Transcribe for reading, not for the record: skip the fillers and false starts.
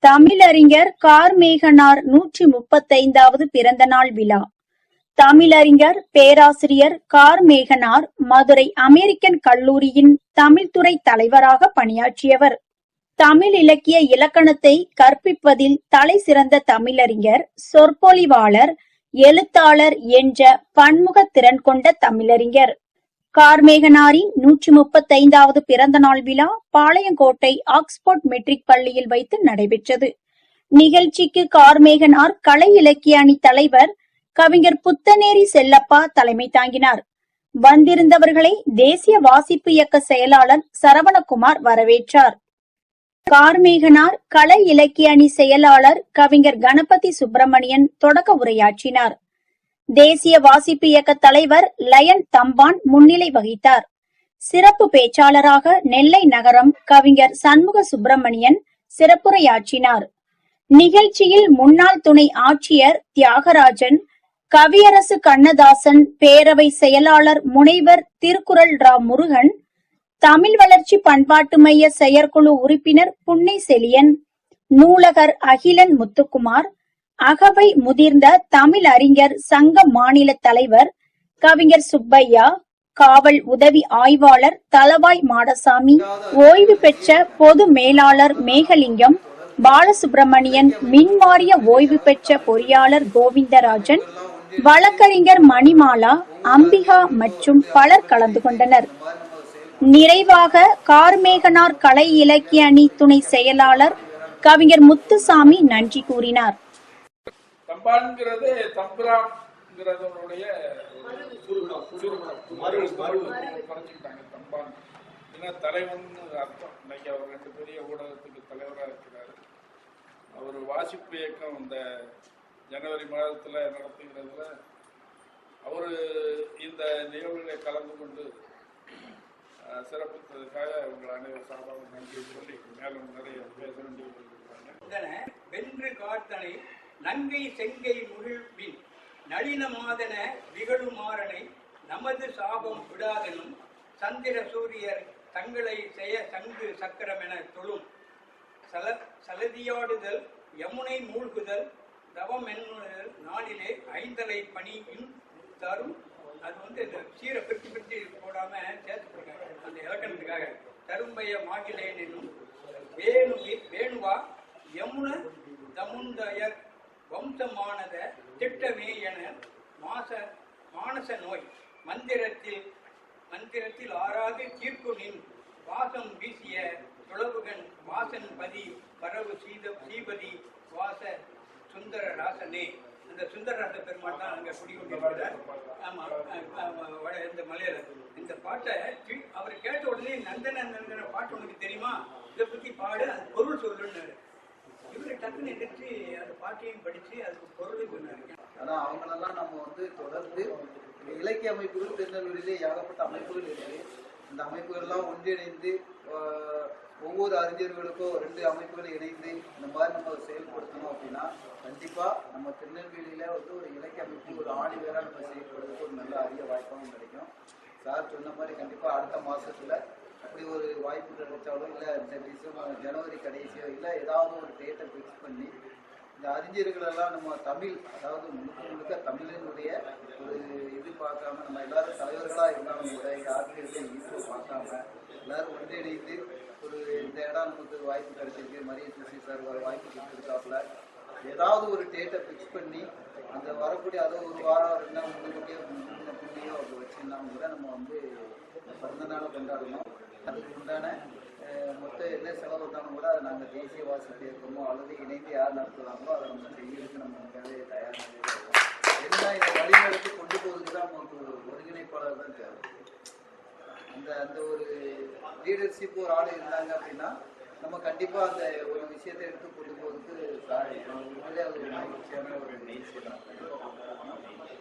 தமிழறிஞர் கார்மேகனார் 135வது பிறந்த நாள் விழா. தமிழறிஞர் பேராசிரியர் கார்மேகனார் மதுரை அமெரிக்கன் கல்லூரியின் தமிழ்துறை தலைவராக பணியாற்றியவர். தமிழ் இலக்கிய இலக்கணத்தை கற்பிப்பதில் தலை சிறந்த தமிழறிஞர், சொற்பொழிவாளர், எழுத்தாளர் என்ற பன்முக திறன் கொண்ட தமிழறிஞர். கார்மேகனாரின் 135வது பிறந்த நாள் விழா பாளையங்கோட்டை ஆக்ஸ்போர்ட் மெட்ரிக் பள்ளியில் வைத்து நடைபெற்றது. நிகழ்ச்சிக்கு கார்மேகனார் கலை இலக்கிய அணி தலைவர் கவிஞர் புத்தநேரி செல்லப்பா தலைமை தாங்கினார். வந்திருந்தவர்களை தேசிய வாசிப்பு இயக்க செயலாளர் சரவணகுமார் வரவேற்றார். கார்மேகனார் கலை இலக்கிய அணி செயலாளர் கவிஞர் கணபதி சுப்பிரமணியன் தொடக்க உரையாற்றினார். தேசிய வாசிப்பு இயக்க தலைவர் லயன் தம்பான் முன்னிலை வகித்தார். சிறப்பு பேச்சாளராக நெல்லை நகரம் கவிஞர் சண்முக சுப்பிரமணியன் சிறப்புரையாற்றினார். நிகழ்ச்சியில் முன்னாள் துணை ஆட்சியர் தியாகராஜன், கவியரசு கண்ணதாசன், பேரவை செயலாளர் முனைவர் திருக்குறள் ரா முருகன், தமிழ் வளர்ச்சி பண்பாட்டு மைய செயற்குழு உறுப்பினர் புன்னை செழியன், நூலகர் அகிலன் முத்துக்குமார், அகவை முதிர்ந்த தமிழ் அறிஞர் சங்க மாநில தலைவர் கவிஞர் சுப்பையா, காவல் உதவி ஆய்வாளர் தளவாய் மாடசாமி, ஓய்வு பெற்ற பொது மேலாளர் மேகலிங்கம், பாலசுப்பிரமணியன், மின்வாரிய ஓய்வு பெற்ற பொறியாளர் கோவிந்தராஜன், வழக்கறிஞர் மணிமாலா, அம்பிகா மற்றும் பலர் கலந்து கொண்டனர். நிறைவாக கார்மேகனார் கலை இலக்கிய அணி துணை செயலாளர் கவிஞர் முத்துசாமி நன்றி கூறினார். தம்பான்ங்கிறது தம்புரான்ங்கிறதனுடைய குறைச்சிக்கிட்டாங்க. தம்பான் ஏன்னா தலைவன் அர்த்தம். இன்னைக்கு அவர் 2 பெரிய ஊடகத்துக்கு தலைவராக இருக்கிறாரு. அவர் வாசிப்பு இயக்கம் இந்த ஜனவரி மாதத்தில் நடத்துகிறதுல அவர் இந்த நிகழ்வுகளை கலந்து கொண்டு சிறப்பித்ததுக்காக உங்கள் அனைவரும் சார்பாக நன்றி சொல்லி மேலும் நிறைய பேச வேண்டியிருக்கிறாங்க. வென்று காத்தனை நங்கை செங்கை முகிழ்பின் நளின மாதன விகழுமாறனை நமது சாபம் விடாதனும் சந்திர சூரியர் தங்களை செய்ய சங்கு சக்கரமென தொழும் சலதியாடுதல் யமுனை மூழ்குதல் தவம் என்னுதல் நாளிலே ஐந்தலை பணியும் தரும். அது இந்த சீரை பிரித்து போடாம சேர்த்துருக்காங்க அந்த இலக்கணத்துக்காக. தரும்பைய மாகிலேன் என்னும் வேணுவா யமுன தமுந்தயர் வம்சமானத திட்டமே என மானச நோய் மந்திரத்தில் ஆறாது தீர்க்குனின் வாசம் வீசிய துளவுகன் வாசன் பதி பரவு சீபதி வாச சுந்தர ராசனே. அந்த சுந்தரராச பெருமாள் தான் அங்க குடிக்கொண்டிருக்கிறார். ஆமா, இந்த மலையில இந்த பாட்டை அவர் கேட்ட உடனே நந்தன பாட்டு உனக்கு தெரியுமா, இதை பத்தி பாடு, அது பொருள் சொல்லுன்னு இவரு டக்குன்னு எதிர்த்து அந்த பாட்டையும் படிச்சு அதுக்கு பொருள் சொன்னாரு. ஆனா அவங்களெல்லாம் நம்ம தொடர்ந்து இலக்கிய அமைப்புகள் திருநெல்வேலியிலே ஏகப்பட்ட அமைப்புகள் இருக்கு. இந்த அமைப்புகள்லாம் ஒன்றிணைந்து ஒவ்வொரு அறிஞர்களுக்கோ 2 அமைப்புகளை இணைந்து இந்த மாதிரி நம்ம செயல்படுத்தணும் அப்படின்னா கண்டிப்பா நம்ம திருநெல்வேலியில ஒரு இலக்கிய அமைப்பு ஒரு ஆணி வேற நம்ம செயல்படுறதுக்கு ஒரு நல்ல அரிய வாய்ப்பாகவும் கிடைக்கும். சார் சொன்ன மாதிரி கண்டிப்பா அடுத்த மாசத்துல அப்படி ஒரு வாய்ப்பு கிடைச்சாலும் இல்லை இந்த டிசம்பர் ஜனவரி கடைசியோ இல்லை ஏதாவது ஒரு டேட்டை ஃபிக்ஸ் பண்ணி இந்த அறிஞர்களெல்லாம் நம்ம தமிழ், அதாவது முழுக்க தமிழினுடைய ஒரு இது பார்க்காம நம்ம எல்லாரும் தலைவர்களாக இருந்தாலும் கூட ஆசிரியர்கள் ஈஸோ பார்க்காம எல்லாரும் ஒன்றிணைந்து ஒரு இந்த இடம் நமக்கு வாய்ப்பு கிடைச்சிருக்கு, மரிய சுசி சார் வாய்ப்பு கொடுத்துருக்காப்புல, ஏதாவது ஒரு டேட்டை ஃபிக்ஸ் பண்ணி அந்த வரக்கூடிய அதை ஒரு வாரம் 2 நாள் முன்னுக்கிட்டே புண்ணியோ அப்படி வச்சுருந்தாலும் கூட நம்ம பிறந்த நாளை கொண்டாடணும். அதுக்கு உண்டான மொத்தம் என்ன செலவு இருந்தாலும் கூட அதை நாங்கள் தேசிய வாசிப்பு இருக்கோமோ அல்லது இணைந்து யார் நடத்துகிறாங்களோ அதை நம்ம செய்யறதுக்கு நம்ம மிகவே தயாராக இருக்கோம். என்ன இதை வழிநடத்தி கொண்டு போவதுக்கு தான் நமக்கு ஒரு ஒருங்கிணைப்பாளர் தான் தேவை. அந்த ஒரு லீடர்ஷிப் ஒரு ஆள் இருந்தாங்க அப்படின்னா நம்ம கண்டிப்பாக அந்த ஒரு விஷயத்தை எடுத்து கொண்டு போவதுக்கு உண்மையிலே அது ஒரு மகிழ்ச்சியான ஒரு விஷயம் தான்.